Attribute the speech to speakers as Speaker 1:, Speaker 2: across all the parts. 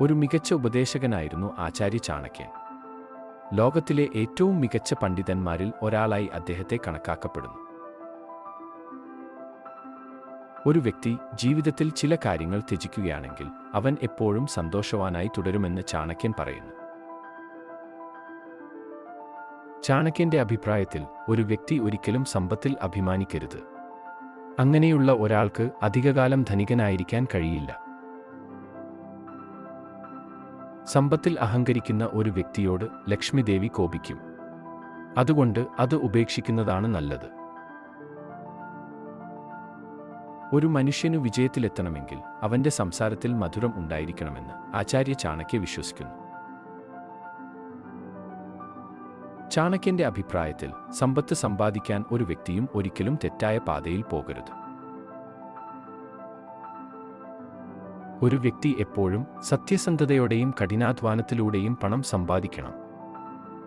Speaker 1: ഒരു മികച്ച ഉപദേശകനായിരുന്നു ആചാര്യ ചാണക്യൻ. ലോകത്തിലെ ഏറ്റവും മികച്ച പണ്ഡിതന്മാരിൽ ഒരാളായി അദ്ദേഹത്തെ കണക്കാക്കപ്പെടുന്നു. ഒരു വ്യക്തി ജീവിതത്തിൽ ചില കാര്യങ്ങൾ ത്യജിക്കുകയാണെങ്കിൽ അവൻ എപ്പോഴും സന്തോഷവാനായി തുടരുമെന്ന് ചാണക്യൻ പറയുന്നു. ചാണക്യന്റെ അഭിപ്രായത്തിൽ ഒരു വ്യക്തി ഒരിക്കലും സമ്പത്തിൽ അഭിമാനിക്കരുത്. അങ്ങനെയുള്ള ഒരാൾക്ക് അധികകാലം ധനികനായിരിക്കാൻ കഴിയില്ല. സമ്പത്തിൽ അഹങ്കരിക്കുന്ന ഒരു വ്യക്തിയോട് ലക്ഷ്മിദേവി കോപിക്കും. അതുകൊണ്ട് അത് ഉപേക്ഷിക്കുന്നതാണ് നല്ലത്. ഒരു മനുഷ്യനു വിജയത്തിലെത്തണമെങ്കിൽ അവന്റെ സംസാരത്തിൽ മധുരം ഉണ്ടായിരിക്കണമെന്ന് ആചാര്യ ചാണക്യ വിശ്വസിക്കുന്നു. ചാണക്യന്റെ അഭിപ്രായത്തിൽ സമ്പത്ത് സമ്പാദിക്കാൻ ഒരു വ്യക്തിയും ഒരിക്കലും തെറ്റായ പാതയിൽ പോകരുത്. ഒരു വ്യക്തി എപ്പോഴും സത്യസന്ധതയോടെയും കഠിനാധ്വാനത്തിലൂടെയും പണം സമ്പാദിക്കണം.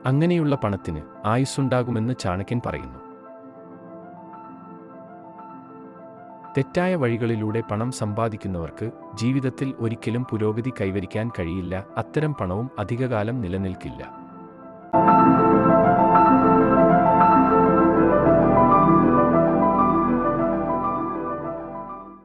Speaker 1: അങ്ങനെയുള്ള പണത്തിന് ആയുസ്സുണ്ടാകുമെന്ന് ചാണക്യൻ പറയുന്നു. തെറ്റായ വഴികളിലൂടെ പണം സമ്പാദിക്കുന്നവർക്ക് ജീവിതത്തിൽ ഒരിക്കലും പുരോഗതി കൈവരിക്കാൻ കഴിയില്ല. അത്തരം പണവും അധികകാലം നിലനിൽക്കില്ല.